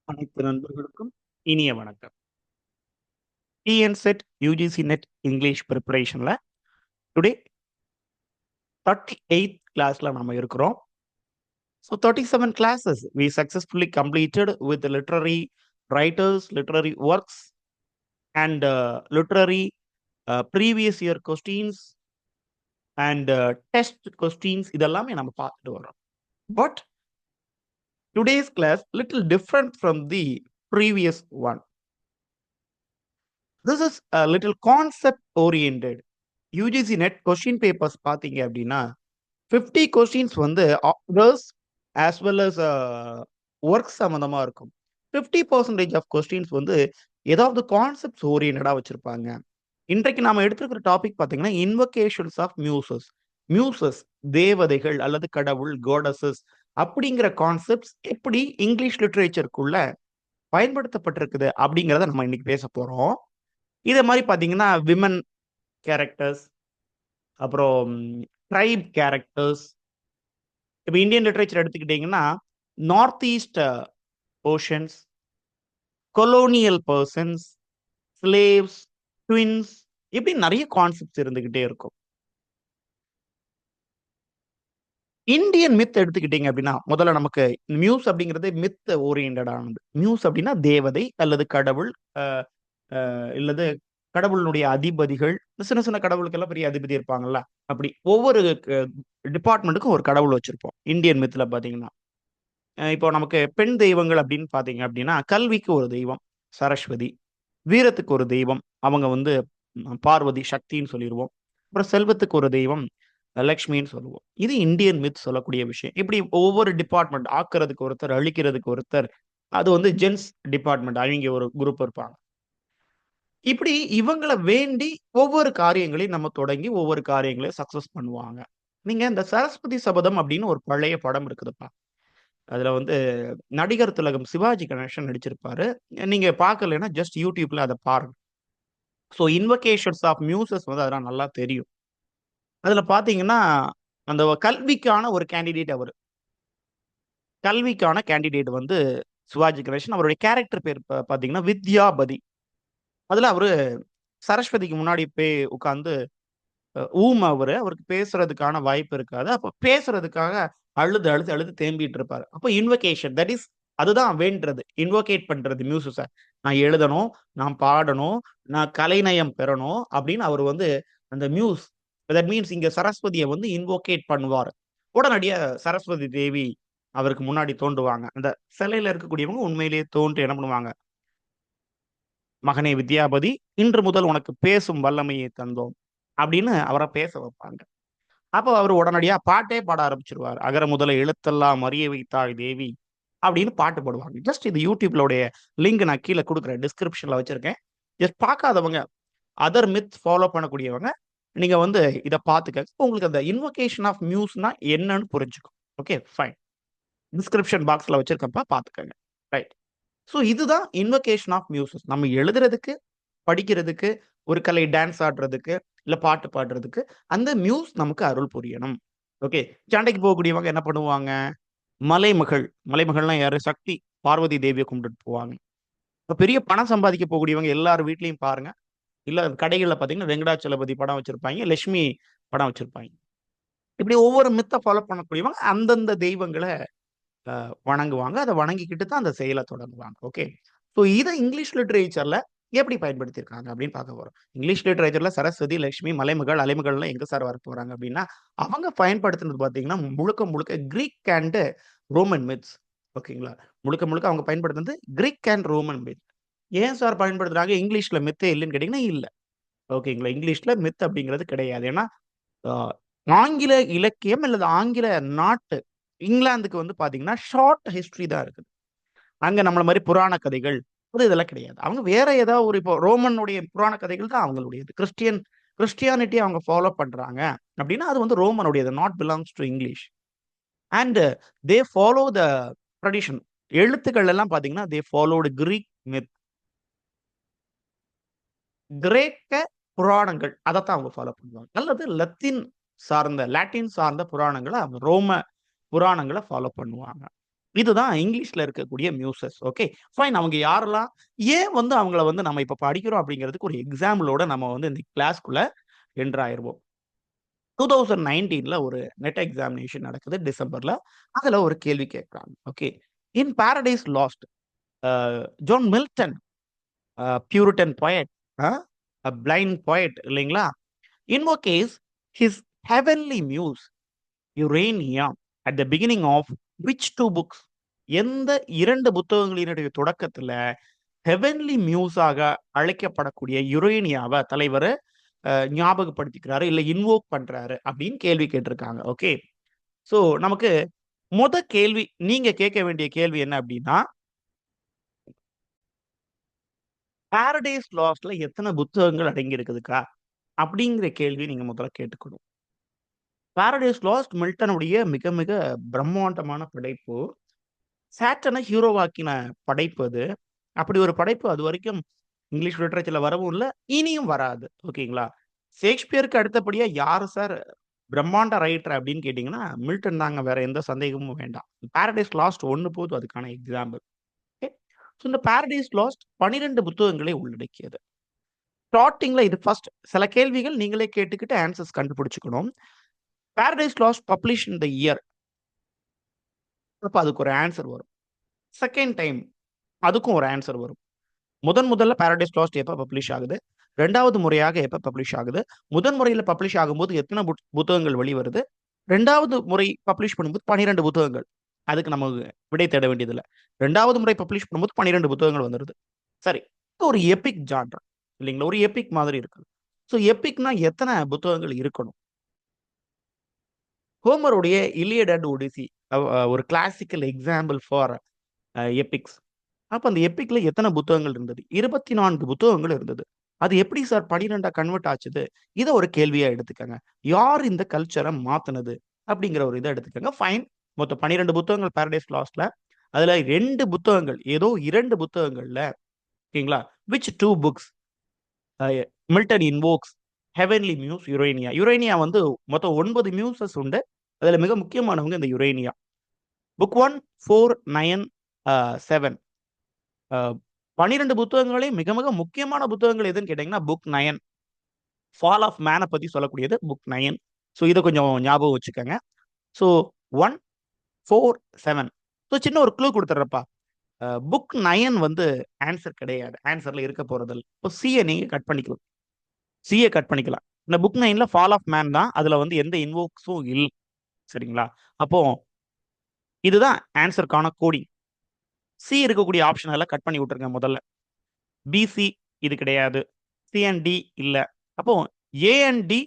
அனைத்து நண்பர்களுக்கும் இனிய வணக்கம். டிஎன்செட், யுஜிசி நெட் இங்கிலீஷ் ப்ரிப்பரேஷன்ல டுடே 38th கிளாஸ்ல நாம இருக்கிறோம். So 37 classes we successfully completed with the literary writers, literary works, and literary previous year questions and test questions இதெல்லாமே நம்ம பார்த்துட்டு வரோம். But today's class little different from the previous one. This is a little concept oriented. UGC NET question papers பார்த்தீங்க அப்படின்னா 50 questions வந்து authors as well as work சம்மந்தமா இருக்கும். 50% of questions வந்து ஏதாவது கான்செப்ட்ஸ் ஓரியன்டா வச்சிருப்பாங்க. இன்றைக்கு நாம எடுத்திருக்கிற டாபிக் பார்த்தீங்கன்னா இன்வொகேஷன்ஸ் ஆஃப் மியூசஸ். மியூசஸ் தேவதைகள் அல்லது கடவுள் கோடஸஸ் அப்படிங்கிற கான்செப்ட்ஸ் எப்படி இங்கிலீஷ் லிட்ரேச்சருக்குள்ள பயன்படுத்தப்பட்டிருக்குது அப்படிங்கிறத நம்ம இன்னைக்கு பேச போறோம். இதே மாதிரி பார்த்தீங்கன்னா விமன் கேரக்டர்ஸ், அப்புறம் ட்ரைப் கேரக்டர்ஸ். இப்போ இந்தியன் லிட்ரேச்சர் எடுத்துக்கிட்டீங்கன்னா north east oceans, colonial persons, slaves, twins, இப்படி நிறைய கான்செப்ட்ஸ் இருந்துகிட்டே இருக்கும். இந்தியன் மித் எடுத்துக்கிட்டீங்க அப்படின்னா முதல்ல நமக்கு மியூஸ் அப்படிங்கிறது மித் ஓரியன்டானது. மியூஸ் அப்படின்னா தேவதை அல்லது கடவுள், இல்லது கடவுளுடைய அதிபதிகள். சின்ன சின்ன கடவுளுக்கெல்லாம் பெரிய அதிபதி இருப்பாங்கல்ல, அப்படி ஒவ்வொரு டிபார்ட்மெண்ட்டுக்கும் ஒரு கடவுள் வச்சிருப்போம் இந்தியன் மித்ல பாத்தீங்கன்னா. இப்போ நமக்கு பெண் தெய்வங்கள் அப்படின்னு பாத்தீங்க அப்படின்னா கல்விக்கு ஒரு தெய்வம் சரஸ்வதி, வீரத்துக்கு ஒரு தெய்வம் அவங்க வந்து பார்வதி சக்தின்னு சொல்லிடுவோம். அப்புறம் செல்வத்துக்கு ஒரு தெய்வம் லக்ஷ்மின்னு சொல்லுவோம். இது இந்தியன் மித் சொல்லக்கூடிய விஷயம். இப்படி ஒவ்வொரு டிபார்ட்மெண்ட், ஆக்குறதுக்கு ஒருத்தர், அழிக்கிறதுக்கு ஒருத்தர், அது வந்து ஜென்ஸ் டிபார்ட்மெண்ட், அவங்க ஒரு குரூப் இருப்பாங்க. இப்படி இவங்களை வேண்டி ஒவ்வொரு காரியங்களையும் நம்ம தொடங்கி ஒவ்வொரு காரியங்களையும் சக்சஸ் பண்ணுவாங்க. நீங்க இந்த சரஸ்வதி சபதம் அப்படின்னு ஒரு பழைய படம் இருக்குதுப்பா. அதுல வந்து நடிகர் திலகம் சிவாஜி கணேசன் நடிச்சிருப்பாரு. நீங்க பார்க்கலைன்னா ஜஸ்ட் யூடியூப்ல அதை பாருங்க. ஸோ இன்வொகேஷன்ஸ் ஆஃப் மியூசஸ் வந்து அதெல்லாம் நல்லா தெரியும். அதுல பாத்தீங்கன்னா அந்த கல்விக்கான ஒரு கேண்டிடேட் அவரு. கல்விக்கான கேண்டிடேட் வந்து சிவாஜி கணேசன். அவருடைய கேரக்டர் பேர் பாத்தீங்கன்னா வித்யாபதி. அதுல அவரு சரஸ்வதிக்கு முன்னாடி போய் உட்கார்ந்து அவருக்கு பேசுறதுக்கான வாய்ப்பு இருக்காது. அப்ப பேசுறதுக்காக அழுது அழுது அழுது தேம்பிட்டு இருப்பாரு. அப்ப இன்வொகேஷன் தட் இஸ் அதுதான் வேண்டது. இன்வொகேட் பண்றது மியூசிஸ. நான் எழுதணும், நான் பாடணும், நான் கலைநயம் பெறணும் அப்படின்னு அவர் வந்து அந்த மியூஸ் தட் மீன்ஸ் இங்க சரஸ்வதிய வந்து இன்வொகேட் பண்ணுவாரு. உடனடியா சரஸ்வதி தேவி அவருக்கு முன்னாடி தோன்றுவாங்க. அந்த சிலையில இருக்கக்கூடியவங்க உண்மையிலேயே தோன்றி என்ன பண்ணுவாங்க, மகனே வித்யாபதி, இன்று முதல் உனக்கு பேசும் வல்லமையை தந்தோம் அப்படின்னு அவரை பேச வைப்பாங்க. அப்போ அவர் உடனடியா பாட்டே பாட ஆரம்பிச்சிருவார். அகர முதல எழுத்தெல்லாம் அறிய வைத்தாள் தேவி அப்படின்னு பாட்டு பாடுவாங்க. ஜஸ்ட் இது யூடியூப்லோடைய லிங்க் நான் கீழே கொடுக்குறேன், டிஸ்கிரிப்ஷன்ல வச்சிருக்கேன். ஜஸ்ட் பார்க்காதவங்க, அதர் மித் ஃபாலோ பண்ணக்கூடியவங்க, நீங்க வந்து இதை பார்த்துக்க உங்களுக்கு அந்த இன்வொகேஷன் ஆஃப் மியூஸ்னா என்னன்னு புரிஞ்சுக்கும். Okay fine. டிஸ்கிரிப்ஷன் பாக்ஸ்ல வச்சிருக்கப்பா பார்த்துக்கங்க. ரைட். ஸோ இதுதான் இன்வொகேஷன் ஆஃப் மியூசஸ். நம்ம எழுதுறதுக்கு, படிக்கிறதுக்கு, ஒரு கலை டான்ஸ் ஆடுறதுக்கு, இல்ல பாட்டு பாடுறதுக்கு அந்த மியூஸ் நமக்கு அருள் புரியணும். ஓகே. சண்டைக்கு போகக்கூடியவங்க என்ன பண்ணுவாங்க, மலைமகள். மலைமகள்னா யாரு, சக்தி, பார்வதி தேவியை கும்பிட்டுட்டு போவாங்க. இப்ப பெரிய பணம் சம்பாதிக்க போகக்கூடியவங்க எல்லார் வீட்லயும் பாருங்க, இல்ல கடைகள்ல பாத்தீங்கன்னா வெங்கடாச்சலபதி படம் வச்சிருப்பாங்க, லட்சுமி படம் வச்சிருப்பாங்க. இப்படி ஒவ்வொரு மித்த ஃபாலோ பண்ணக்கூடியவங்க அந்தந்த தெய்வங்களை வணங்குவாங்க. அதை வணங்கிக்கிட்டு தான் அந்த செயலை தொடங்குவாங்க. ஓகே. ஸோ இதை இங்கிலீஷ் லிட்ரேச்சர்ல எப்படி பயன்படுத்தியிருக்காங்க அப்படின்னு பார்க்க போறோம். இங்கிலீஷ் லிட்ரேச்சர்ல சரஸ்வதி, லட்சுமி, மலைமகள், அலைமகள்லாம் எங்க சார் வர போறாங்க அப்படின்னா, அவங்க பயன்படுத்தினது பார்த்தீங்கன்னா முழுக்க முழுக்க கிரீக் அண்ட் ரோமன் மித்ஸ். ஓகேங்களா. முழுக்க முழுக்க அவங்க பயன்படுத்தினது கிரீக் அண்ட் ரோமன் மித். ஏன் சார் பயன்படுத்துறாங்க, இங்கிலீஷ்ல மித்தே இல்லைன்னு கேட்டீங்கன்னா இல்ல. ஓகேங்களா. இங்கிலீஷ்ல மித் அப்படிங்கிறது கிடையாது. ஏன்னா ஆங்கில இலக்கியம் அல்லது ஆங்கில நாட்டு இங்கிலாந்துக்கு வந்து பாத்தீங்கன்னா ஷார்ட் ஹிஸ்டரி தான் இருக்குது. அங்க நம்மள மாதிரி புராண கதைகள் இதெல்லாம் கிடையாது. அவங்க வேற ஏதாவது ஒரு, இப்போ ரோமனுடைய புராண கதைகள் தான் அவங்களுடையது. கிறிஸ்டியானிட்டி அவங்க ஃபாலோ பண்றாங்க அப்படின்னா அது வந்து ரோமனுடையது, not belongs to English. And they follow the tradition. எழுத்துக்கள் எல்லாம் பாத்தீங்கன்னா தே ஃபாலோடு கிரீக் மித். கிரேக்க புராணங்கள் அதைத்தான் அவங்க ஃபாலோ பண்ணுவாங்க. அல்லது லாட்டின் சார்ந்த புராணங்களை அவங்க ரோம புராணங்களை ஃபாலோ பண்ணுவாங்க. இதுதான் இங்கிலீஷ்ல இருக்கக்கூடிய மியூசஸ். ஓகே. ஃபைன். அவங்க யாரெல்லாம் ஏன் வந்து அவங்கள வந்து நம்ம இப்ப படிக்கிறோம் அப்படிங்கிறதுக்கு ஒரு எக்ஸாம்பிளோட நம்ம வந்து இந்த கிளாஸ்க்குள்ள என்டர் ஆயிருவோம். 2019ல ஒரு நெட் எக்ஸாமினேஷன் நடக்குது டிசம்பர்ல. அதுல ஒரு கேள்வி கேட்குறாங்க. Okay. In Paradise Lost John Milton Puritan poet, blind poet இல்லைங்களா? Invokes his heavenly muse Urania at the beginning of which two books? எந்த 2 புத்தகங்களினுடைய தொடக்கத்துல ஹெவன்லி மியூஸாக அழைக்கப்படக்கூடிய யுரேனியாவை தலைவர் ஞாபகப்படுத்திக்கிறாரு, இல்ல இன்வோக் பண்றாரு அப்படின்னு கேள்வி கேட்டிருக்காங்க. ஓகே. சோ நமக்கு கேள்வி, நீங்க கேட்க வேண்டிய கேள்வி என்ன அப்படின்னா, பாரடைஸ் லாஸ்ட்ல எத்தனை புத்தகங்கள் அடங்கி இருக்குதுக்கா அப்படிங்கிற கேள்வி நீங்க முதல்ல கேட்டுக்கணும். பாரடைஸ் லாஸ்ட் மில்டனுடைய மிக மிக பிரம்மாண்டமான படைப்பு. சாட்டனை ஹீரோவாக்கின படைப்பு அது. அப்படி ஒரு படைப்பு அது வரைக்கும் இங்கிலீஷ் லிட்டரேச்சர்ல வரவும் இல்ல, இனியும் வராது. ஓகேங்களா? ஷேக்ஸ்பியருக்கு அடுத்தபடியா யாரு சார் பிரம்மாண்ட ரைட்டர் அப்படின்னு கேட்டீங்கன்னா, மில்டன் தாங்க. வேற எந்த சந்தேகமும் வேண்டாம். பாரடைஸ் லாஸ்ட் 1 போதும் அதுக்கான எக்ஸாம்பிள். ஓகே. ஸோ இந்த பாரடைஸ் லாஸ்ட் 12 புத்தகங்களை உள்ளடக்கியது. ஸ்டார்ட்டிங்ல இது ஃபர்ஸ்ட் சில கேள்விகள் நீங்களே கேட்டுக்கிட்டு ஆன்சர்ஸ் கண்டுபிடிச்சுக்கணும். Paradise Lost publish in the year. அப்ப அதுக்கு ஒரு ஆன்சர் வரும். செகண்ட் டைம் அதுக்கும் ஒரு ஆன்சர் வரும். முதல்ல பாரடைஸ் லாஸ்ட் எப்ப பப்ளிஷ் ஆகுது? 2வது முறையாக எப்ப பப்ளிஷ் ஆகுது? முதன் முறையில பப்ளிஷ் ஆகும்போது எத்தனை புத்தகங்கள் வெளிவருது? 2வது முறை பப்ளிஷ் பண்ணும்போது 12 புத்தகங்கள். அதுக்கு நம்ம விடை தேட வேண்டியதில்ல. 2வது முறை பப்ளிஷ் பண்ணும்போது 12 புத்தகங்கள் வந்துருது. சரி. இது ஒரு எபிக் ஜான்ரா இல்லைங்களா? ஒரு எபிக் மாதிரி இருக்குது. ஸோ எபிக்னா எத்தனை புத்தகங்கள் இருக்கணும்? ஹோமருடைய இலியட் அண்ட் ஒடிசி ஒரு கிளாசிக்கல் எக்ஸாம்பிள் ஃபார் எபிக்ஸ். அப்ப அந்த எபிக்ல எத்தனை புத்தகங்கள் இருந்தது? 24 புத்தகங்கள் இருந்தது. அது எப்படி சார் 12ஆ கன்வெர்ட் ஆச்சுது? இத ஒரு கேள்வியா எடுத்துக்கங்க. யார் இந்த கல்ச்சர மாத்துனது? அப்படிங்கிற ஒரு இத எடுத்துக்கங்க. ஃபைன். மொத்தம் 12 புத்தகங்கள் பாரடைஸ் லாஸ்ட்ல. அதுல 2 புத்தகங்கள், ஏதோ 2 புத்தகங்கள்ல ஓகேங்களா? Which 2 books uh Milton invokes heavenly muse Urania. Urania வந்து மொத்தம் 9 மியூசஸ் உண்டு. அதுல மிக முக்கியமானவங்க இந்த யுரேனியா. புக் 1, 4, 9, 7. 12 புத்தகங்களையும் மிக மிக முக்கியமான புத்தகங்கள் எதுன்னு கேட்டீங்கன்னா, புக் 9 ஃபால் ஆஃப் மேன பத்தி சொல்லக்கூடியது புக் 9. ஸோ இத கொஞ்சம் ஞாபகம் வச்சுக்கங்க. ஸோ 1, 4, 7. ஸோ சின்ன ஒரு க்ளூ குடுத்துர்றேன்ப்பா. புக் 9 வந்து ஆன்சர் கிடையாது. ஆன்சர்ல இருக்க போறதில்ல. இப்போ சிய நீங்க கட் பண்ணிக்கலாம். சிய கட் பண்ணிக்கலாம். இந்த புக் 9ல ஃபால் ஆஃப் மேன் தான். அதுல வந்து எந்த இன்வோக்ஸும் இல்ல. சரிங்களா? அப்போ இதுதான் ஆன்சர்க்கான கோடிங். சி இருக்கக்கூடிய ஆப்ஷன் எல்லாம் கட் பண்ணி விட்டுருங்க முதல்ல. பிசி இது கிடையாது. சி அண்ட் டி இல்ல. அப்போ A and D,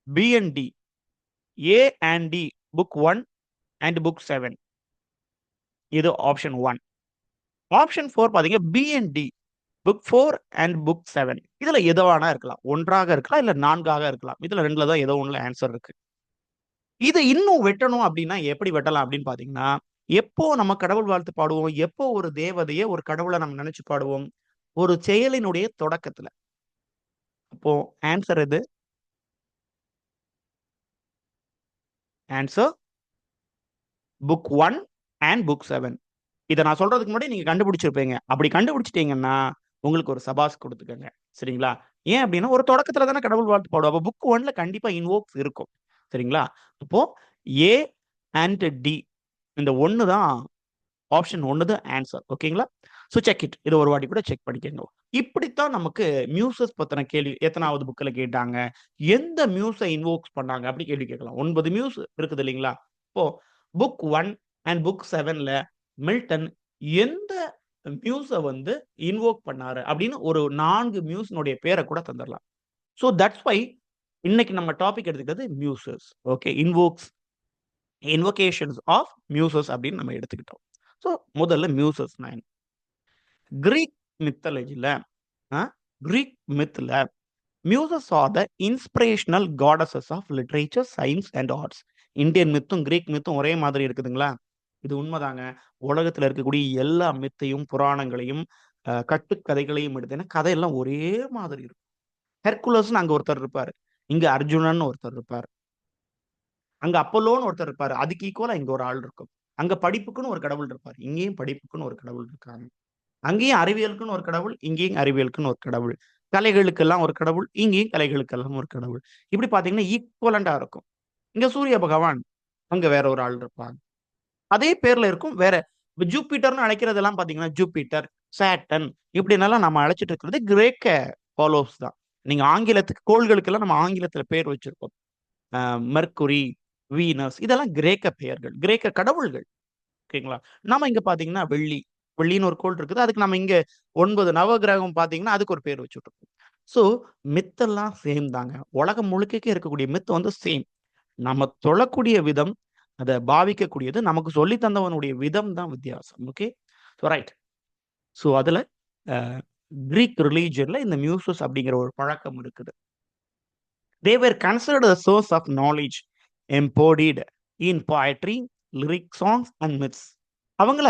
B and D. A and D book 1 and book 7. இது ஆப்ஷன் 1. ஆப்ஷன் 4 பாத்தீங்க B and D book 4 and book 7. இதுல எது வேணா இருக்கலாம். 1ஆக இருக்கலாம், இல்ல 4ஆக இருக்கலாம். இதுல 2ல தான் ஏதோ ஒண்ணுல ஆன்சர் இருக்கு. இத இன்னும் வெட்டணும் அப்படின்னா எப்படி வெட்டலாம் அப்படின்னு பாத்தீங்கன்னா, எப்போ நம்ம கடவுள் வாழ்த்து பாடுவோம்? எப்போ ஒரு தேவதைய, ஒரு கடவுள நம்ம நினைச்சு பாடுவோம்? ஒரு செயலினுடைய தொடக்கத்துல. அப்போ ஆன்சர் எது? Answer book 1 and book 7. இத நான் சொல்றதுக்கு முன்னாடி நீங்க கண்டுபிடிச்சிருப்பீங்க. அப்படி கண்டுபிடிச்சிட்டீங்கன்னா, உங்களுக்கு ஒரு சபாஸ் குடுத்துக்கங்க. சரிங்களா? ஏன் அப்படின்னா, ஒரு தொடக்கத்துல தானே கடவுள் வாழ்த்து பாடுவோம். அப்ப புக் 1ல கண்டிப்பா இன்வோக்ஸ் இருக்கும். சரிங்களா? அப்போ ஏ அண்ட் டி இந்த 1 தான் ஆப்ஷன் 1 தான் ஆன்சர். ஓகேங்களா? So check it. இத ஒரு வாட்டி கூட செக் பண்ணிக்கங்க. இப்படித்தான் நமக்கு மியூசஸ் பத்தின கேள்வி எத்தனாவது புக்ல கேட்டாங்க? எந்த மியூஸ இன்வோக்ஸ் பண்ணாங்க? அப்படி கேள்வி கேட்கலாம். 9 மியூஸ் இருக்குது இல்லைங்களா? இப்போ புக் 1 அண்ட் புக் 7ல மில்டன் எந்த மியூஸ வந்து இன்வோக் பண்ணாரு? அப்படின்னு ஒரு 4 மியூஸ்னுடைய பேர கூட தந்துரலாம். ஸோ தட்ஸ் வை இன்னைக்கு நம்ம டாபிக் எடுத்துக்கிறது muses. Okay. Invocations of muses அப்படின்னு நம்ம எடுத்துக்கிட்டோம். ஸோ முதல்ல மியூசஸ்னா என்ன? கிரீக் மித்தாலஜில அ கிரீக் மித்ல muses are the inspirational goddesses of literature, science and arts. Indian மித்தும், கிரீக் மித்தும் ஒரே மாதிரி இருக்குதுங்களா? இது உண்மதாங்க. உலகத்துல இருக்கக்கூடிய எல்லா மித்தையும், புராணங்களையும், கட்டுக்கதைகளையும் எடுத்தீங்கன்னா, கதையெல்லாம் ஒரே மாதிரி இருக்கும். ஹெர்குலஸ்ன்னு அங்க ஒருத்தர் இருப்பாரு. இங்க அர்ஜுனன்னு ஒருத்தர் இருப்பாரு. அங்க அப்போலோன்னு ஒருத்தர் இருப்பாரு. அதுக்கு ஈக்குவலா இங்க ஒரு ஆள் இருக்கும். அங்க படிப்புக்குன்னு ஒரு கடவுள் இருப்பாரு. இங்கேயும் படிப்புக்குன்னு ஒரு கடவுள் இருக்காங்க. அங்கேயும் அறிவியலுக்குன்னு ஒரு கடவுள், இங்கேயும் அறிவியலுக்குன்னு ஒரு கடவுள். கலைகளுக்கெல்லாம் ஒரு கடவுள், இங்கேயும் கலைகளுக்கெல்லாம் ஒரு கடவுள். இப்படி பார்த்தீங்கன்னா ஈக்குவலன்ட்டா இருக்கும். இங்க சூரிய பகவான், அங்க வேற ஒரு ஆள் இருப்பாங்க. அதே பேர்ல இருக்கும். வேற இப்ப ஜூபிட்டர்ன்னு அழைக்கிறதெல்லாம் பார்த்தீங்கன்னா, ஜூபிட்டர், சாட்டர்ன் இப்படின்னெல்லாம் நம்ம அழைச்சிட்டு இருக்கிறது கிரேக்க ஃபாலோவர்ஸ் தான். நீங்க ஆங்கிலத்துக்கு கோள்களுக்கெல்லாம் நம்ம ஆங்கிலத்தில பேர் வச்சிருப்போம். மெர்க்குரி, வீனஸ் இதெல்லாம் கிரேக்க பெயர்கள். கிரேக்க கடவுள்கள். ஓகேங்களா? நாம இங்க பார்த்தீங்கன்னா வெள்ளி. வெள்ளின்னு ஒரு கோள் இருக்குது. அதுக்கு நம்ம இங்க 9 நவகிரகம் பார்த்தீங்கன்னா, அதுக்கு ஒரு பேர் வச்சுட்டுருக்கோம். ஸோ மித் எல்லாம் சேம் தாங்க. உலகம் முழுக்கைக்கு இருக்கக்கூடிய மித் வந்து சேம். நம்ம தொழக்கூடிய விதம், அத பாவிக்கக்கூடியது, நமக்கு சொல்லி தந்தவனுடைய விதம் தான் வித்தியாசம். ஓகே. So right. ஸோ அதுல அ கிரீக் ரிலிஜியன்ல இந்த மியூசஸ் அப்படிங்கிற ஒரு பழக்கம் இருக்குது. They were considered a source of knowledge embodied in poetry, lyric songs and myths. அவங்கள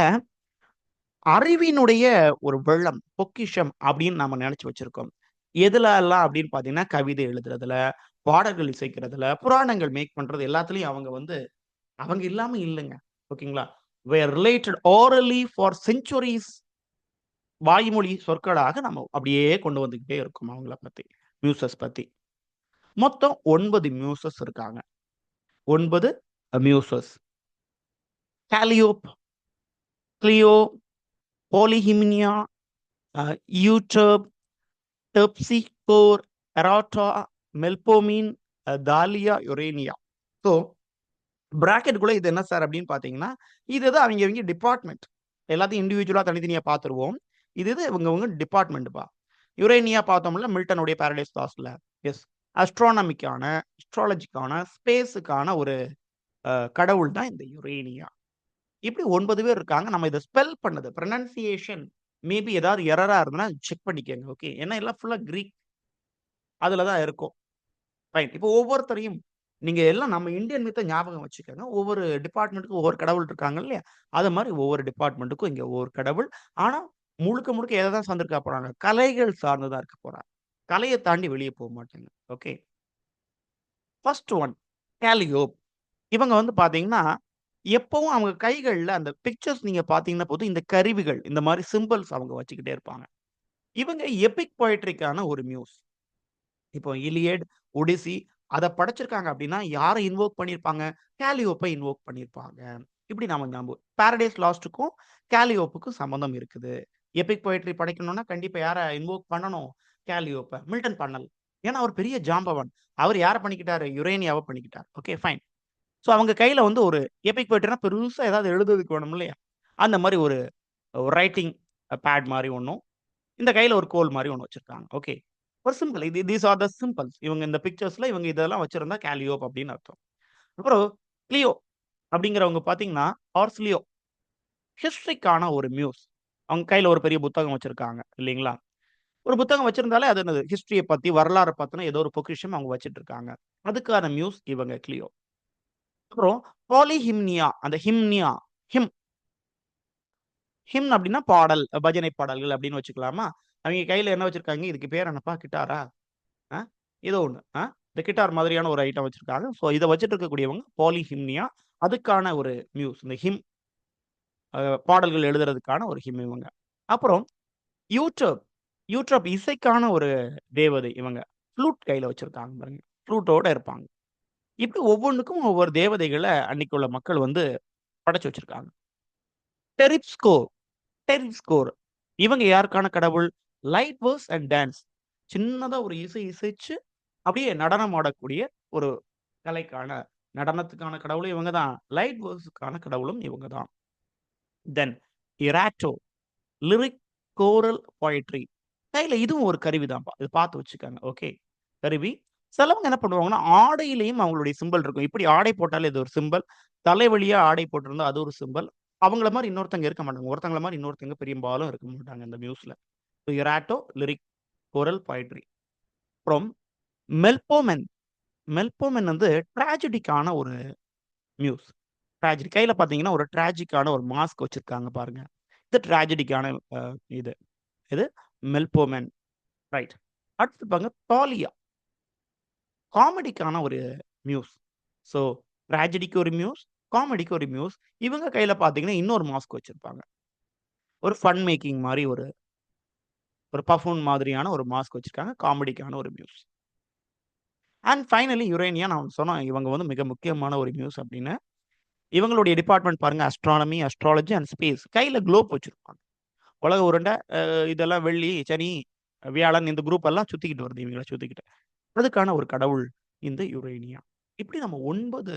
அறிவினுடைய ஒரு வெள்ளம், பொக்கிஷம் அப்படின்னு நாம நினைச்சு வச்சிருக்கோம். எதுலலாம் அப்படின்னு பார்த்தீங்கன்னா, கவிதை எழுதுறதுல, பாடல்கள் இசைக்கிறதுல, புராணங்கள் மேக் பண்றது எல்லாத்துலயும் அவங்க வந்து அவங்க இல்லாம இல்லங்க. ஓகேங்களா? were related orally for centuries. வாய்மொழி சொற்களாக நம்ம அப்படியே கொண்டு வந்துகிட்டே இருக்கோம் அவங்கள பத்தி. மியூசஸ் பத்தி. மொத்தம் 9 மியூசஸ் இருக்காங்க. 9 மியூசஸ். காலியோப், கிளியோ, போலிஹிம்னியா, யூட்டர்ப், டெர்ப்சிகோர், எராட்டா, மெல்போமின், தாலியா, யுரேனியா. ஸோ பிராக்கெட்டுக்குள்ள இது என்ன சார் அப்படின்னு பார்த்தீங்கன்னா, இதுதான் அவிங்க டிபார்ட்மெண்ட். எல்லாத்தையும் இண்டிவிஜுவலா தனித்தனியா பார்த்துருவோம். இது இவங்கவங்க டிபார்ட்மெண்ட்ப்பா. யுரேனியா பார்த்தோம்ல மில்டனுடைய பாரடைஸ் லாஸ்ட்ல. எஸ். அஸ்ட்ரானமிக்கான, அஸ்ட்ராலஜிக்கான, ஸ்பேஸுக்கான ஒரு கடவுள் தான் இந்த யுரேனியா. இப்படி 9 பேர் இருக்காங்க. நம்ம இத ஸ்பெல் பண்ணது புரனன்சியேஷன் மேபி ஏதாவது எரரா இருந்ததுன்னா செக் பண்ணிக்கங்க. ஓகே. ஏன்னா எல்லாம் ஃபுல்லா கிரீக் அதுல தான் இருக்கும். ஃபைன். இப்போ ஒவ்வொருத்தரையும் நீங்க எல்லாம் நம்ம இந்தியன் மித்த ஞாபகம் வச்சுக்கங்க. ஒவ்வொரு டிபார்ட்மென்ட்க்கும் ஒவ்வொரு கடவுள் இருக்காங்க இல்லையா? அது மாரி ஒவ்வொரு டிபார்ட்மென்ட்க்கும் இங்க ஒவ்வொரு கடவுள். ஆனா, முழுக்க முழுக்க எத தான் சார்ந்திருக்க போறாங்க? கலைகள் சார்ந்து தான் இருக்க போறாங்க. கலைய தாண்டி வெளிய மாட்டாங்க. ஓகே. First one Calliope. இவங்க வந்து பார்த்தீங்கன்னா, எப்பவும் அவங்க கைகள்ல அந்த பிக்சர்ஸ் நீங்க பார்த்தீங்கன்னா போதும், இந்த கருவிகள், இந்த மாரி சிம்பல்ஸ் அவங்க வச்சுக்கிட்டே இருப்பாங்க. இவங்க எபிக் போயட்ரிக்கான ஒரு மியூஸ். இப்போ இலியட், ஒடிசி அத படைச்சிருக்காங்க அப்படின்னா, யார இன்வோக் பண்ணியிருப்பாங்க? கேலியோப்ப இன்வோக் பண்ணியிருப்பாங்க. இப்படி நாம ஞாபகம் பாரடைஸ் லாஸ்ட்டுக்கும், கேலியோப்புக்கும் சம்மந்தம் இருக்குது. எபிக் போயட்ரி படைக்கணும்னா, கண்டிப்பா யார இன்வோக் பண்ணணும்? கேலியோப்ப. மில்டன் பண்ணல. ஏன்னா, அவர் பெரிய ஜாம்பவான். அவர் யார பண்ணிக்கிட்டாரு? யுரேனியாவ பண்ணிக்கிட்டார். Okay, fine. ஸோ அவங்க கையில வந்து ஒரு எபிக் போயட்ரினா பெருசா ஏதாவது எழுதுறதுக்கு வேணும் இல்லையா? அந்த மாரி ஒரு ரைட்டிங் பேட் மாரி ஒண்ணும், இந்த கையில ஒரு கோல் மாரி ஒண்ணு வச்சிருக்காங்க. ஓகே. ஒரு simple. These are the symbols. இவங்க இந்த பிக்சர்ஸ்ல இவங்க இதெல்லாம் வச்சிருந்தா காலியோப் அப்படின்னு அர்த்தம். அப்புறம் கிளியோ அப்படிங்கிறவங்க பார்த்தீங்கன்னா, ஆர்ஸ்லியோ ஹிஸ்டரிக்கான ஒரு மியூஸ். அவங்க கையில ஒரு பெரிய புத்தகம் வச்சிருக்காங்க இல்லைங்களா? ஒரு புத்தகம் வச்சிருந்தாலே அது என்னது ஹிஸ்டரிய பத்தி, வரலாற பத்தின ஏதோ ஒரு பொக்கிஷம் அவங்க வச்சுட்டு இருக்காங்க. அதுக்கான மியூஸ் இவங்க கிளியோ. அப்புறம் பாலிஹிம்னியா அந்த ஹிம்னியா ஹிம் ஹிம் அப்படின்னா பாடல், பஜனை பாடல்கள் அப்படின்னு வச்சுக்கலாமா? அவிங்க கையில என்ன வச்சிருக்காங்க? இதுக்கு பேர் என்னப்பா? கிட்டாரா? அ ஏதோ ஒண்ணு. இந்த கிட்டார் மாதிரியான ஒரு ஐட்டம் வச்சிருக்காங்க. ஸோ இத வச்சுட்டு இருக்கக்கூடியவங்க பாலிஹிம்னியா. அதுக்கான ஒரு மியூஸ். இந்த ஹிம் அ பாடல்கள் எழுதுறதுக்கான ஒரு ஹிம் இவங்க. அப்புறம் யூட்ரப். யூட்ரப் இசைக்கான ஒரு தேவதை இவங்க. ஃப்ளூட் கையில வச்சிருக்காங்க பாருங்க. ஃப்ளூட்டோட இருப்பாங்க. இப்படி ஒவ்வொன்னுக்கும் ஒவ்வொரு தேவதைகள அன்னைக்கு உள்ள மக்கள் வந்து படைச்சு வச்சிருக்காங்க. டெரிப்ஸ்கோ டெரிஸ்கோர். இவங்க யாருக்கான கடவுள்? Light verse and dance. சின்னதா ஒரு இசை இசைச்சு, அப்படியே நடனம் ஆடக்கூடிய ஒரு கலைக்கான நடனத்துக்கான கடவுளும் இவங்க தான். லைட் வேர்ஸ்க்கான கடவுளும் இவங்க தான். தென் இராட்டோ, லிரிக் கோரல் பொயட்ரி. கையில இதுவும் ஒரு கருவி தான்ப்பா. இத பார்த்து வச்சுக்கங்க. ஓகே. கருவி. சிலவங்க என்ன பண்ணுவாங்கன்னா, ஆடையிலேயும் அவங்களுடைய சிம்பல் இருக்கும். இப்படி ஆடை போட்டாலே இது ஒரு சிம்பல். தலைவலியா ஆடை போட்டிருந்தா அது ஒரு சிம்பல். அவங்கள மாரி இன்னொருத்தங்க இருக்க மாட்டாங்க. ஒருத்தங்கள மாரி இன்னொருத்தங்க பெரும்பாலும் இருக்க மாட்டாங்க இந்த மியூஸ்ல. இராட்டோ, லிரிக், கோரல், பொயட்ரி. அப்புறம் மெல்போமென். மெல்போமென் வந்து ட்ராஜடிக்கான ஒரு மியூஸ். ட்ராஜடி கையில பார்த்தீங்கன்னா, ஒரு ட்ராஜிக்கான ஒரு மாஸ்க் வச்சிருக்காங்க பாருங்க. இது ட்ராஜடிக்கான அ இது. இது மெல்போமென். ரைட். அடுத்து பாருங்க தாலியா. காமெடிக்கான ஒரு மியூஸ். ஸோ ட்ராஜடிக்கு ஒரு மியூஸ், காமெடிக்கு ஒரு மியூஸ். இவங்க கையில பார்த்தீங்கன்னா, இன்னொரு மாஸ்க் வச்சிருப்பாங்க. ஒரு ஃபன் மேக்கிங் மாரி ஒரு ஒரு பஃபூன் மாதிரியான ஒரு மாஸ்க் வச்சிருக்காங்க. காமெடிக்கான ஒரு மியூஸ். அண்ட் ஃபைனலி யுரேனியா நான் சொன்னேன். இவங்க வந்து மிக முக்கியமான ஒரு மியூஸ் அப்படின்னு. இவங்களுடைய டிபார்ட்மெண்ட் பாருங்க அஸ்ட்ரானமி, அஸ்ட்ராலஜி அண்ட் ஸ்பேஸ். கையில குளோப் வச்சிருப்பாங்க. உலக உருண்டை, இதெல்லாம் வெள்ளி, சனி, வியாழன் இந்த குரூப் எல்லாம் சுத்திக்கிட்டு வருது இவங்கள சுத்திக்கிட்டு. அதுக்கான ஒரு கடவுள் இந்த யுரேனியா. இப்படி நம்ம 9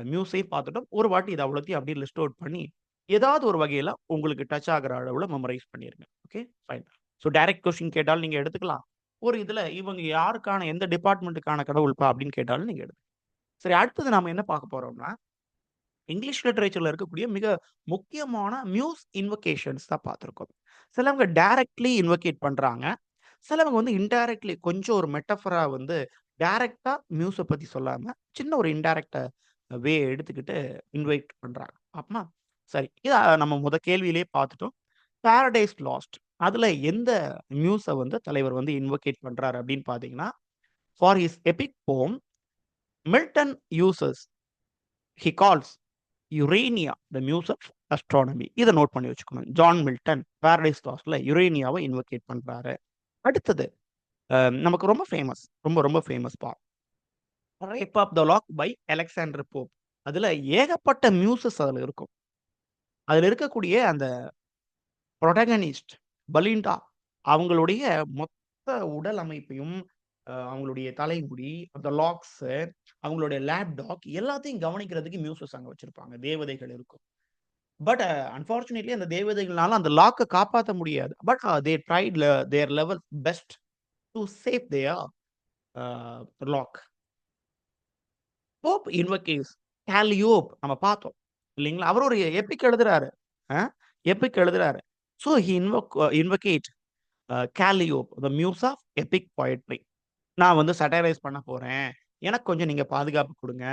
மியூஸையும் பார்த்துட்டோம். ஒரு வாட்டி இத அவ்வளத்தையும் அப்படியே லிஸ்ட் அவுட் பண்ணி, ஏதாவது ஒரு வகையில உங்களுக்கு டச் ஆகுற அளவுல மெமரைஸ் பண்ணிருங்க. Okay, fine. So direct question கேட்டாலும் நீங்க எடுத்துக்கலாம். ஒரு இதுல இவங்க யாருக்கான எந்த டிபார்ட்மென்ட்க்கான கடவுள்ப்பா அப்படின்னு கேட்டாலும் நீங்க எடுத்துக்கலாம். சரி, அடுத்தது நாம என்ன பார்க்க போறோம்னா, இங்கிலீஷ் லிட்டரேச்சர்ல இருக்கக்கூடிய மிக முக்கியமான மியூஸ் இன்வொகேஷன்ஸ் தான் பார்த்திருக்கோம். சிலவங்க டைரக்ட்லி இன்வொகேட் பண்றாங்க. சிலவங்க வந்து இன்டைரக்ட்லி கொஞ்சம் ஒரு மெட்டஃபரா வந்து டைரக்ட்டா மியூஸ பத்தி சொல்லாம, சின்ன ஒரு இன்டைரக்ட் வே எடுத்துக்கிட்டு இன்வைட் பண்றாங்க. ஆமா. சரி. இத நம்ம கேள்வியிலேயே பார்த்துட்டோம். Paradise last. அதுல எந்த மியூஸ வந்து தலைவர் வந்து இன்வொகேட் பண்றாரு அப்படின்னு பார்த்தீங்கன்னா, for his epic poem Milton uses he calls Urania the muse of astronomy. இத நோட் பண்ணி வச்சுக்கணும். ஜான் மில்டன் பாரடைஸ் லாஸ்ட்ல யுரேனியாவ இன்வொகேட் பண்றாரு. அடுத்தது நமக்கு ரொம்ப ஃபேமஸ். ரொம்ப ரொம்ப famous rape of the lock by Alexander Pope. அதுல ஏகப்பட்ட மியூசஸ் அதுல இருக்கும். அதுல இருக்கக்கூடிய அந்த புரோட்டகனிஸ்ட் பலிண்டா அவங்களுடைய மொத்த உடல் அமைப்பையும், அவங்களுடைய தலைமுடி, அந்த லாக்ஸ், அவங்களுடைய லேப் டாக் எல்லாத்தையும் கவனிக்கிறதுக்கு மியூசஸ் அங்க வச்சிருப்பாங்க. தேவதைகள் இருக்கும். பட் அன்பார்ச்சுனேட்லி அந்த தேவதைகள்னால அந்த லாக்க காப்பாத்த முடியாது. But they tried their level best to save their lock. Pope invokes Calliope நம்ம பார்த்தோம். இல்லைங்களா? அவர் ஒரு எபிக் எழுதுறாரு. அ எபிக் எழுதுறாரு. So he invocate Calliope the muse of epic poetry. நான் வந்து சட்டைரைஸ் பண்ண போறேன். எனக்கு கொஞ்சம் நீங்க பாதுகாப்பு குடுங்க.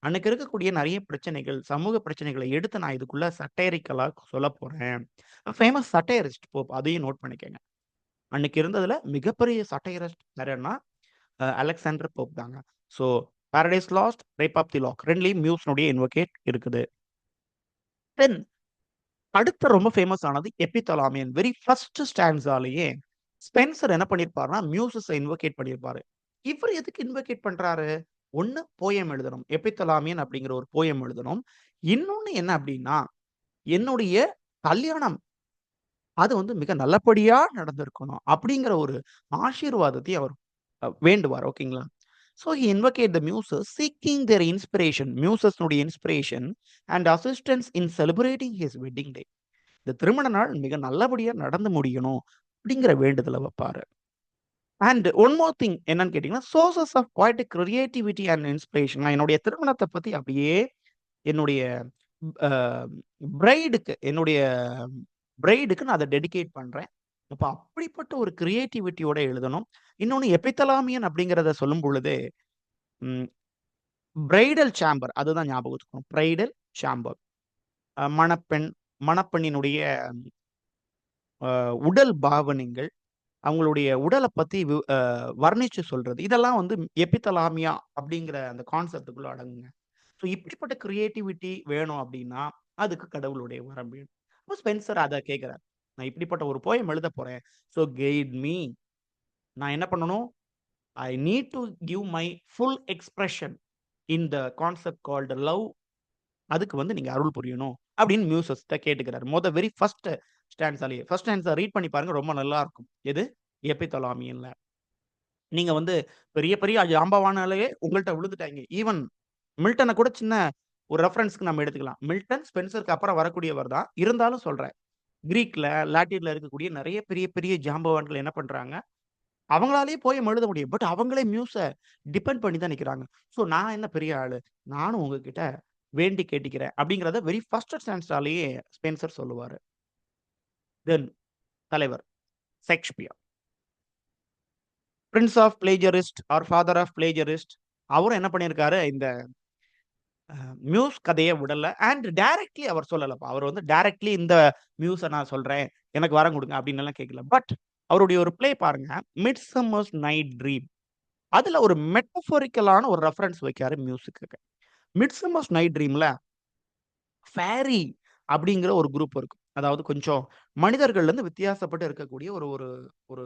அன்னைக்கு இருக்கக்கூடிய நெறைய பிரச்சனைகள், சமூக பிரச்சனைகள எடுத்து நான் இதுக்குள்ள சட்டைரிக்கலா சொல்லப் போறேன். Famous satirist Pope. அதையும் நோட் பண்ணிக்கங்க. அன்னைக்கு இருந்ததுல மிகப்பெரிய சட்டைரிஸ்ட் யாருன்னா, அலெக்சாண்டர் போப் தாங்க. So Paradise Lost, Rape of the Lock 2லயும் மியூஸ்னுடைய இன்வொகேட் இருக்குது. தென் அடுத்த ரொம்ப ஃபேமஸ் ஆனது எபிதலாமியன். வெரி ஃபர்ஸ்ட் ஸ்டான்ஸாலயே ஸ்பென்சர் என்ன பண்ணியிருப்பாருன்னா, மியூசஸ இன்வொகேட் பண்ணியிருப்பாரு. இவரு எதுக்கு இன்வொகேட் பண்றாரு? ஒண்ணு போயம் எழுதணும். எபிதலாமியன் அப்படிங்கிற ஒரு போயம் எழுதணும். இன்னொன்னு என்ன அப்படின்னா, என்னுடைய கல்யாணம் அது வந்து மிக நல்லபடியா நடந்திருக்கணும். அப்படிங்கிற ஒரு ஆசீர்வாதத்தையும் அவர் வேண்டுவார். ஓகேங்களா? So he invocate the muses seeking their inspiration. மியூசஸ்னுடைய inspiration and assistance in celebrating his wedding day. இந்த திருமண நாள் மிக நல்லபடியா நடந்து முடியணும் அப்படிங்கிற வேண்டுதல வைப்பாரு. அண்ட் ஒன் மோர் திங் என்னன்னு கேட்டீங்கன்னா, sources of poetic creativity and inspiration. நான் என்னுடைய திருமணத்த பத்தி அப்படியே என்னுடைய அ பிரைடுக்கு நான் அத டெடிகேட் பண்றேன். அப்ப அப்படிப்பட்ட ஒரு கிரியேட்டிவிட்டியோட எழுதணும். இன்னொன்னு எபித்தலாமியன் அப்படிங்கிறத சொல்லும் பொழுது, ம் பிரைடல் சேம்பர் அதுதான் ஞாபகம் வச்சுக்கணும். Bridal chamber. மணப்பெண், மணப்பெண்ணினுடைய உடல் பாவனைகள், அவங்களுடைய உடல பத்தி வர்ணிச்சு சொல்றது. இதெல்லாம் வந்து எபித்தலாமியா அப்படிங்கிற அந்த கான்செப்ட்க்குள்ள அடங்குங்க. ஸோ இப்படிப்பட்ட கிரியேட்டிவிட்டி வேணும் அப்படின்னா, அதுக்கு கடவுளுடைய வரம் வேணும். அப்ப ஸ்பென்சர் அத கேட்கிறார். நான் இப்படிப்பட்ட ஒரு போயம் எழுதப் போறேன். So guide me. நான் என்ன பண்ணணும்? I need to give my full expression in the concept called love. அதுக்கு வந்து நீங்க அருள் புரியணும் அப்படின்னு மியூசஸ்ட்ட கேட்டுக்கிறாரு. வெரி ஃபர்ஸ்ட் ஸ்டான்ஸாலயே. ஃபர்ஸ்ட் ஸ்டான்ஸா ரீட் பண்ணி பாருங்க. ரொம்ப நல்லா இருக்கும். எது? எபித்தலாமியன்ல. நீங்க வந்து பெரிய பெரிய ஜாம்பவானாலேயே உங்கள்ட்ட விழுந்துட்டாய்ங்க. ஈவன் மில்டன கூட சின்ன ஒரு ரெஃபரன்ஸ்க்கு நம்ம எடுத்துக்கலாம். மில்டன், ஸ்பென்சருக்கு அப்புறம் வரக்கூடியவர் தான். இருந்தாலும் சொல்றேன். கிரீக்ல, லாட்டின்ல இருக்கக்கூடிய நெறைய பெரிய பெரிய ஜாம்பவான்கள் என்ன பண்றாங்க, அவங்களாலேயே போயம் எழுத முடியும். பட் அவங்களே மியூஸ டிபெண்ட் பண்ணி தான் நிக்கிறாங்க. ஸோ நான் என்ன பெரிய ஆளு. நானும் உங்ககிட்ட வேண்டி கேட்டுக்கிறேன். அப்படிங்கிறத வெரி ஃபர்ஸ்ட் ஸ்டான்ஸாலேயே ஸ்பென்சர் சொல்லுவாரு. தென் தலைவர் Shakespeare. Prince of plagiarist or father of plagiarist. அவரும் என்ன பண்ணியிருக்காரு, இந்த மியூஸ் கதைய விடல. அண்ட் டைரக்ட்லி அவர் சொல்லலப்பா. அவர் வந்து டைரக்ட்லி இந்த மியூஸ நான் சொல்றேன். எனக்கு வரம் குடுங்க அப்டின்னுலாம் கேட்கல. பட் அவருடைய ஒரு ப்ளே பாருங்க. மிட்சம்மர்ஸ் நைட் ட்ரீம். அதுல ஒரு மெட்டஃபோரிக்கலான ஒரு ரெஃபரன்ஸ் வைக்காரு மியூசிக்குக்கு. மிட்சம்மர்ஸ் நைட் ட்ரீம்ல ஃபேரி அப்படிங்கிற ஒரு குரூப் இருக்கும். அதாவது கொஞ்சம் மனிதர்கள்ல இருந்து வித்தியாசப்பட்டு இருக்கக்கூடிய ஒரு ஒரு ஒரு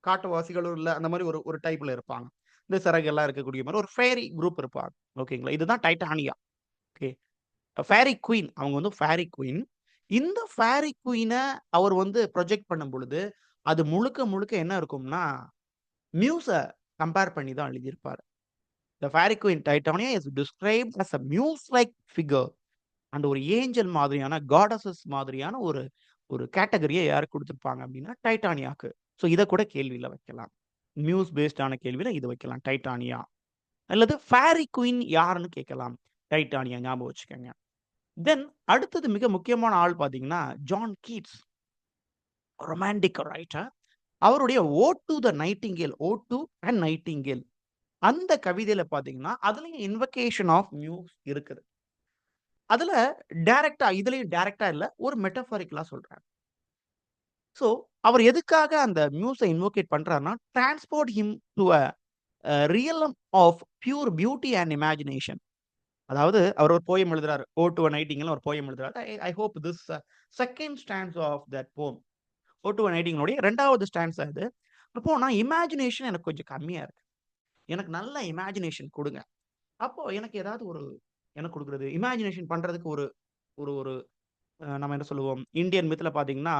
காட்டுவாசிகளும் இல்ல, அந்த மாரி ஒரு ஒரு டைப்ல இருப்பாங்க. இந்த சிறகெல்லாம் இருக்கக்கூடிய மாரி ஒரு ஃபேரி குரூப் இருப்பாங்க. ஓகேங்களா? இதுதான் டைட்டானியா. ஓகே. Fairy queen. அவங்க வந்து ஃபேரி குயின். இந்த ஃபேரி குயின அவர் வந்து ப்ரொஜெக்ட் பண்ணும் பொழுது, அது முழுக்க முழுக்க என்ன இருக்கும்னா, மியூஸ கம்பேர் பண்ணி தான் எழுதியிருப்பாரு. "The Fairy Queen Titania is described as a muse like figure." அந்த ஒரு ஏஞ்சல் மாதிரியான, காடஸஸ் மாதிரியான ஒரு ஒரு கேட்டகரிய யாருக்கு குடுத்திருப்பாங்க அப்டின்னா, டைட்டானியாக்கு. ஸோ இத கூட கேள்வியில வைக்கலாம். மியூஸ் பேஸ்டான கேள்வியில இது வைக்கலாம். டைட்டானியா. அல்லது ஃபேரி குயின் யாருன்னு கேட்கலாம். டைட்டானியா ஞாபகம் வச்சுக்கங்க. தென் அடுத்தது மிக முக்கியமான ஆள் பார்த்தீங்கன்னா, ஜான் கீட்ஸ். Romantic writer. அவருடைய "ஓட் டூ த நைட்டிங்கேல்", "ஓட் டூ அ நைட்டிங்கேல்" அந்த கவிதையில பார்த்தீங்கன்னா, அதுலயும் இன்வொகேஷன் ஆஃப் மியூஸ் இருக்குது. அதுல இதுலயும் டைரக்ட்டா இல்ல. ஒரு மெட்டபாரிக்கலா சொல்றாரு. ஸோ, அவர் எதுக்காக அந்த மியூஸ இன்வோகேட் பண்றார்ன்னா, transport him to realm of pure beauty and imagination. அதாவது அவர் ஒரு போயம் எழுதுறாரு. "ஓ டூ அ நைட்டிங்கேல்னு" ஒரு போயம் எழுதுறாரு. I I hope this second stanza of that poem. "Oh two அ நைட்டிங்கேலுடைய 2வது ஸ்டான்ஸா இது. அப்போ நான் இமேஜினேஷன் எனக்கு கொஞ்சம் கம்மியா இருக்கு. எனக்கு நல்ல இமேஜினேஷன் குடுங்க. அப்போ எனக்கு ஏதாவது ஒரு என்ன குடுக்குறது? இமேஜினேஷன் பண்றதுக்கு ஒரு ஒரு ஒரு நம்ம என்ன சொல்லுவோம்? இந்தியன் மித்ல பார்த்தீங்கன்னா,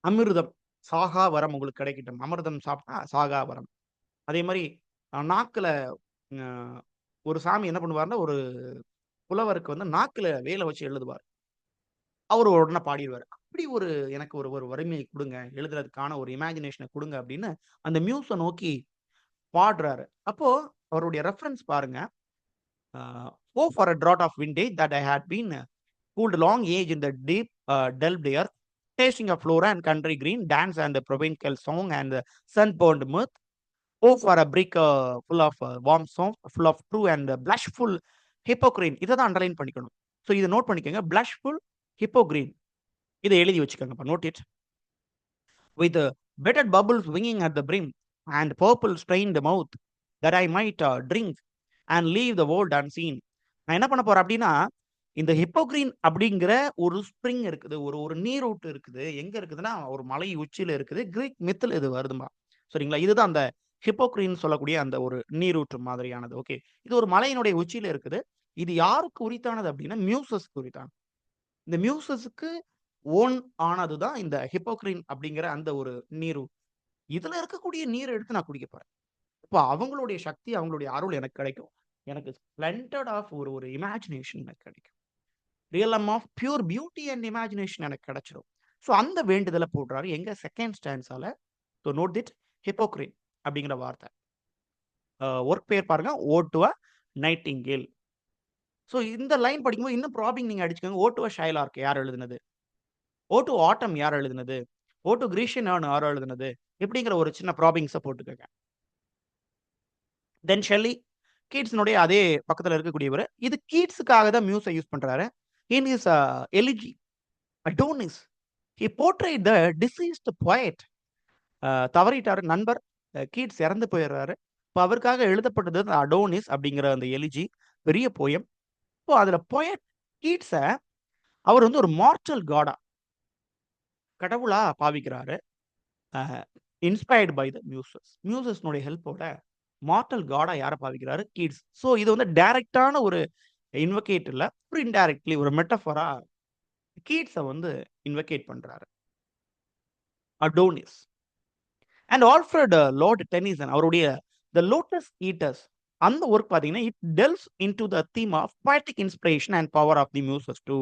அமிர்தம், சாகா வரம் உங்களுக்கு கிடைக்கட்டும். அமிர்தம் சாப்பிட்டா சாகா வரம். அதே மாரி நாக்குல அ ஒரு சாமி என்ன பண்ணுவாருன்னா, ஒரு புலவருக்கு வந்து நாக்குல வேல வச்சு எழுதுவார். அவரு உடனே பாடிருவாரு. அப்படி ஒரு எனக்கு ஒரு ஒரு வலிமைய குடுங்க. எழுதுறதுக்கான ஒரு இமேஜினேஷன குடுங்க அப்படின்னு அந்த மியூஸ நோக்கி பாடுறாரு. அப்போ அவருடைய ரெஃபரன்ஸ் பாருங்க. Uh "oh for a draught of vintage that I had been cooled long age in the deep delved earth, tasting of flora and country green, dance and the provincial song and the sun-burned mirth. Oh, for a brick full of warm song, full of true and blushful hypocrine." இத தான் underline பண்ணிக்கணும். So இத note பண்ணிக்கங்க. blushful hypocrine. இத எழுதி வச்சுக்கோங்கப்பா. Note it. With bedded bubbles winging at the brim and purple stained mouth, that I might drink and leave the world unseen. நான் என்ன பண்ண போறேன் அப்டின்னா, இந்த ஹிப்போகிரீன் அப்படிங்கிற ஒரு ஸ்ப்ரிங் இருக்குது. ஒரு ஒரு நீரூற்று இருக்குது. எங்க இருக்குதுன்னா, ஒரு மலை உச்சியில இருக்குது. கிரீக் மித்ல இது வருதும்மா. சரிங்களா? இதுதான் அந்த ஹிப்போகிரீன் சொல்லக்கூடிய அந்த ஒரு நீரூற்று மாதிரியானது. ஓகே. இது ஒரு மலையினுடைய உச்சியில இருக்குது. இது யாருக்கு உரித்தானது அப்டின்னா, மியூசஸ்க்கு உரித்தானது. இந்த மியூசஸ்க்கு ஓன் ஆனது தான் இந்த ஹிப்போகிரீன் அப்படிங்கிற அந்த ஒரு நீரூற்று. இதுல இருக்கக்கூடிய நீர எடுத்து நான் குடிக்க போறேன். அப்ப அவங்களுடைய சக்தி, அவங்களுடைய அருள் எனக்கு கிடைக்கும். எனக்கு ஸ்ப்ளெண்டட் ஆஃப் ஒரு ஒரு இமேஜினேஷன் எனக்கு கிடைக்கும். Realm of pure beauty and imagination எனக்கு கிடைச்சிரும். ஸோ அந்த வேண்டுதல போடுறாரு. எங்க 2ண்ட் ஸ்டான்ஸால. ஸோ நோட் திட் ஹிப்போகிரீன் அப்படிங்கிற வார்த்தை. ஒர்க் பேர் பாருங்க. ஓட் டூ அ நைட்டிங்கேல். ஸோ இந்த லைன் படிக்கும்போது இன்னும் ப்ராபிங் நீங்க அடிச்சுக்கோங்க. ஓட் டூ அ ஷைலார்க் யார் எழுதுனது? ஓ டூ ஆட்டம் யார் எழுதுனது? ஓ டூ கிரீஷியன் ஏர்ன் யார் எழுதுனது? இப்படிங்கிற ஒரு சின்ன ப்ராபிங்ஸ போட்டுக்கங்க. தென் ஷெல்லி, கீட்ஸ்னுடைய அதே பக்கத்துல இருக்கக்கூடியவரு. இது கீட்ஸ்க்காக தான் மியூஸ யூஸ் பண்றாரு. In his elegy Adonais, he portrayed the deceased poet. தவறிட்டாரு நண்பர். கீட்ஸ் இறந்து போயிடுறாரு. இப்ப அவருக்காக எழுதப்பட்டது அந்த அடோனிஸ் அப்படிங்கிற அந்த எலிஜி. பெரிய போயம். இப்போ அதுல போயட் கீட்ஸ அவர் வந்து ஒரு மார்டல் காடா, கடவுளா பாவிக்கிறாரு. அ inspired by the Muses. மியூசஸ்னுடைய ஹெல்ப்போட mortal காடா யார பாவிக்கிறாரு? கீட்ஸ். ஸோ இது வந்து டைரக்ட்டான ஒரு இன்வொகேட் இல்ல. ஒரு இன்டைரக்ட்லி ஒரு மெட்டஃபரா கீட்ஸ வந்து இன்வொகேட் பண்றாரு. Adonais. And Alfred Lord Tennyson அவருடைய த லோட்டஸ் ஈட்டர்ஸ் அந்த ஒர்க் பார்த்தீங்கன்னா, it delves into the theme of poetic inspiration and power of the muses to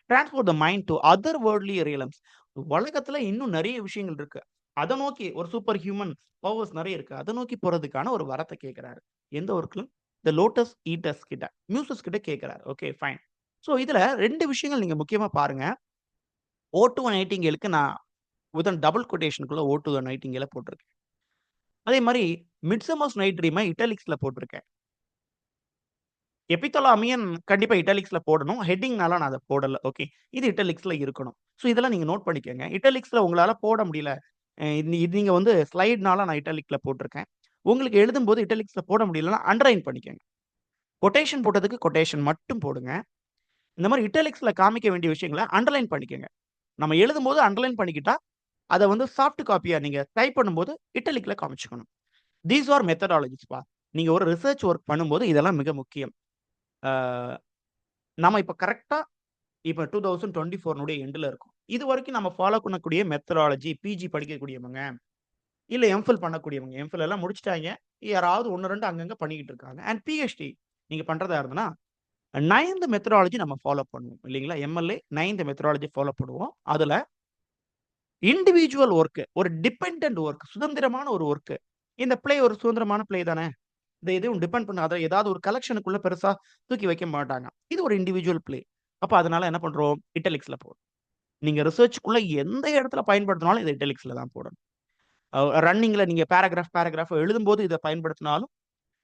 transport the mind to other worldly realms. உலகத்துல இன்னும் நெறைய விஷயங்கள் இருக்கு. அத நோக்கி ஒரு சூப்பர் ஹியூமன் பவர்ஸ் நெறைய இருக்கு. அத நோக்கி போறதுக்கான ஒரு வரத்த கேட்கிறாரு. எந்த ஒர்க்ல? த லோட்டஸ் ஈட்டர்ஸ் கிட்ட. மியூசஸ் கிட்ட கேட்கிறாரு. Okay fine. ஸோ இதுல 2 விஷயங்கள் நீங்க முக்கியமா பாருங்க. ஓ டூ நைட்டிங்கேலுக்கு நான் வித்தின் டபுள் கொட்டேஷன்க்குள்ள ஓ டூ த நைட்டிங்கேல போட்டிருக்கேன். அதே மாரி மிட்சமர்ஸ் நைட் ட்ரீம இட்டாலிக்ஸ்ல போட்டிருக்கேன். எபித்தலாமியன் கண்டிப்பா இட்டாலிக்ஸ்ல போடணும். ஹெட்டிங்னால நான் அத போடல. ஓகே. இது இட்டாலிக்ஸ்ல இருக்கணும். ஸோ இதெல்லாம் நீங்க நோட் பண்ணிக்கங்க. இட்டாலிக்ஸ்ல உங்களால போட முடியல. இது நீங்க வந்து ஸ்லைட்னால நான் இட்டாலிக்ல போட்டிருக்கேன். உங்களுக்கு எழுதும்போது இட்டாலிக்ஸ்ல போட முடியலன்னா அண்டர்லைன் பண்ணிக்கங்க. கொட்டேஷன் போட்டதுக்கு கொட்டேஷன் மட்டும் போடுங்க. இந்த மாதிரி இட்டாலிக்ஸ்ல காமிக்க வேண்டிய விஷயங்கள அண்டர்லைன் பண்ணிக்கங்க. நம்ம எழுதும்போது அண்டர்லைன் பண்ணிக்கிட்டா, அத வந்து சாஃப்ட் காப்பியா நீங்க டைப் பண்ணும்போது இட்டாலிக்ல காமிச்சுக்கணும். These are மெத்தடாலஜிஸ்ப்பா. நீங்க ஒரு ரிசர்ச் வொர்க் பண்ணும்போது இதெல்லாம் மிக முக்கியம். ஆ நம்ம இப்ப கரெக்ட்டா இப்ப 2024 எண்டுல இருக்கோம். இதுவரைக்கும் நம்ம ஃபாலோ பண்ணக்கூடிய மெத்தடாலஜி பிஜி படிக்கக்கூடியவங்க, இல்ல எம்ஃபில் பண்ணக்கூடியவங்க. எம்ஃபில் எல்லாம் முடிச்சுட்டாய்ங்க. யாராவது 1, 2 அங்கங்க பண்ணிக்கிட்டு இருக்காங்க. அண்ட் பிஹெச்டி நீங்க பண்றதா இருந்ததுன்னா, 9த் மெத்தடாலஜி நம்ம ஃபாலோ பண்ணுவோம் இல்லைங்களா? எம்எல்ஏ 9த் மெத்தடாலஜி ஃபாலோ பண்ணுவோம். அதுல இண்டிவிஜுவல் வொர்க், ஒரு டிபெண்டன்ட் வொர்க், சுதந்திரமான ஒரு வொர்க். இந்த பிளே ஒரு சுதந்திரமான பிளே தானே. இத எதுவும் டிபெண்ட் பண்ணாத ஏதாவது ஒரு கலெக்ஷனுக்குள்ள பெருசா தூக்கி வைக்க மாட்டாங்க. இது ஒரு இண்டிவிஜுவல் பிளே. அப்ப அதனால என்ன பண்றோம்? இட்டாலிக்ஸ்ல போடுறோம். நீங்க ரிசர்ச்க்குள்ள எந்த இடத்துல பயன்படுத்தினாலும் இத இட்டாலிக்ஸ்ல தான் போடணும். ரன்னிங்ல நீங்க பேராகிராஃப் எழுதும்போது இத பயன்படுத்தினாலும்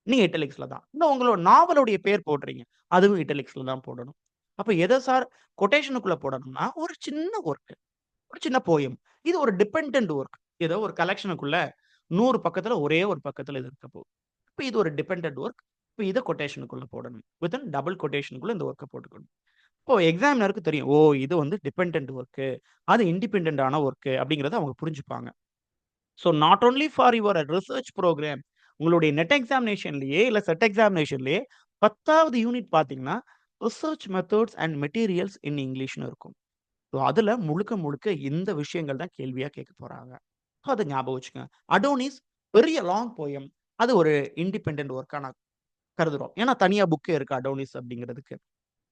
நீங்க இட்டாலிக்ஸ்ல தான். இன்னும் உங்களோட நாவலுடைய பேர் போடுறீங்க. அதுவும் இட்டாலிக்ஸ்ல தான் போடணும். அப்ப எத சார் கொட்டேஷனுக்குள்ள போடணும்னா, ஒரு சின்ன வொர்க், ஒரு சின்ன போயம். இது ஒரு டிபெண்டன்ட் வொர்க். ஏதோ ஒரு கலெக்ஷனுக்குள்ள 100 பக்கத்துல ஒரே ஒரு பக்கத்துல இது இருக்க போகுது. இப்ப இது ஒரு டிபெண்டன்ட் வொர்க். இப்ப இத கொட்டேஷனுக்குள்ள போடணும். வித்தின் டபுள் கொட்டேஷனுக்குள்ள இந்த வொர்க்க போட்டுக்கணும். இப்போ எக்ஸாமினருக்கு தெரியும். ஓ! இது வந்து டிபெண்டன்ட் வொர்க். அது இண்டிபெண்டன்ட் ஆன வொர்க் அப்படிங்கிறத அவங்க புரிஞ்சுப்பாங்க. So not only for your research program. உங்களுடைய நெட் எக்ஸாமினேஷன்லயே, இல்ல செட் எக்ஸாமினேஷன்லயே 10வது யூனிட் பார்த்தீங்கன்னா, research methods and materials in இங்கிலீஷ்ன்னு இருக்கும். ஸோ அதுல முழுக்க முழுக்க இந்த விஷயங்கள் தான் கேள்வியா கேட்க போறாங்க. அத ஞாபகம் வச்சுக்கங்க. அடோனிஸ் பெரிய லாங் போயம். அது ஒரு இண்டிபெண்டன்ட் வொர்க்கா நான் கருதுறோம். ஏன்னா தனியா புக்கே இருக்கு அடோனிஸ் அப்படிங்கிறதுக்கு.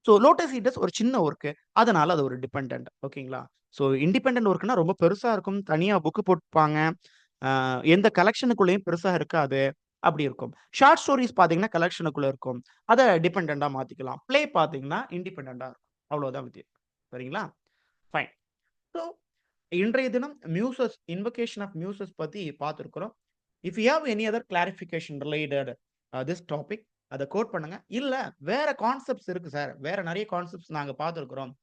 ஸோ லோட்டஸ் ஈட்டர்ஸ் ஒரு சின்ன வொர்க். அதனால அது ஒரு டிபெண்டன்ட். ஓகேங்களா? ஸோ இண்டிபெண்டன்ட் வொர்க்னா ரொம்ப பெருசா இருக்கும். தனியா புக் போட்டுப்பாங்க. அ எந்த கலெக்ஷனுக்குள்ளேயும் பெருசா இருக்காது. அப்படி இருக்கும். ஷார்ட் ஸ்டோரீஸ் பார்த்தீங்கன்னா, கலெக்ஷனுக்குள்ள இருக்கும். அத டிபெண்டன்ட்டா மாத்திக்கலாம். ப்ளே பார்த்தீங்கன்னா, இண்டிபெண்டன்ட்டா இருக்கும். அவ்வளோதான் வித்தியாசம். சரிங்களா? ஃபைன். ஸோ இன்றைய தினம் மியூசஸ் இன்வொகேஷன் ஆஃப் மியூசஸ் பத்தி பார்த்திருக்கிறோம். If you have any other clarification related this topic அத கோட் பண்ணுங்க. இல்ல வேற கான்செப்ட்ஸ் இருக்கு சார். வேற நெறைய கான்செப்ட்ஸ் நாங்க பார்த்திருக்கிறோம்.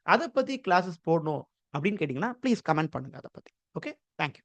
அத பத்தி கிளாஸஸ் போடணும் அப்படின்னு கேட்டீங்கன்னா, ப்ளீஸ் கமெண்ட் பண்ணுங்க அத பத்தி. ஓகே. Thank you.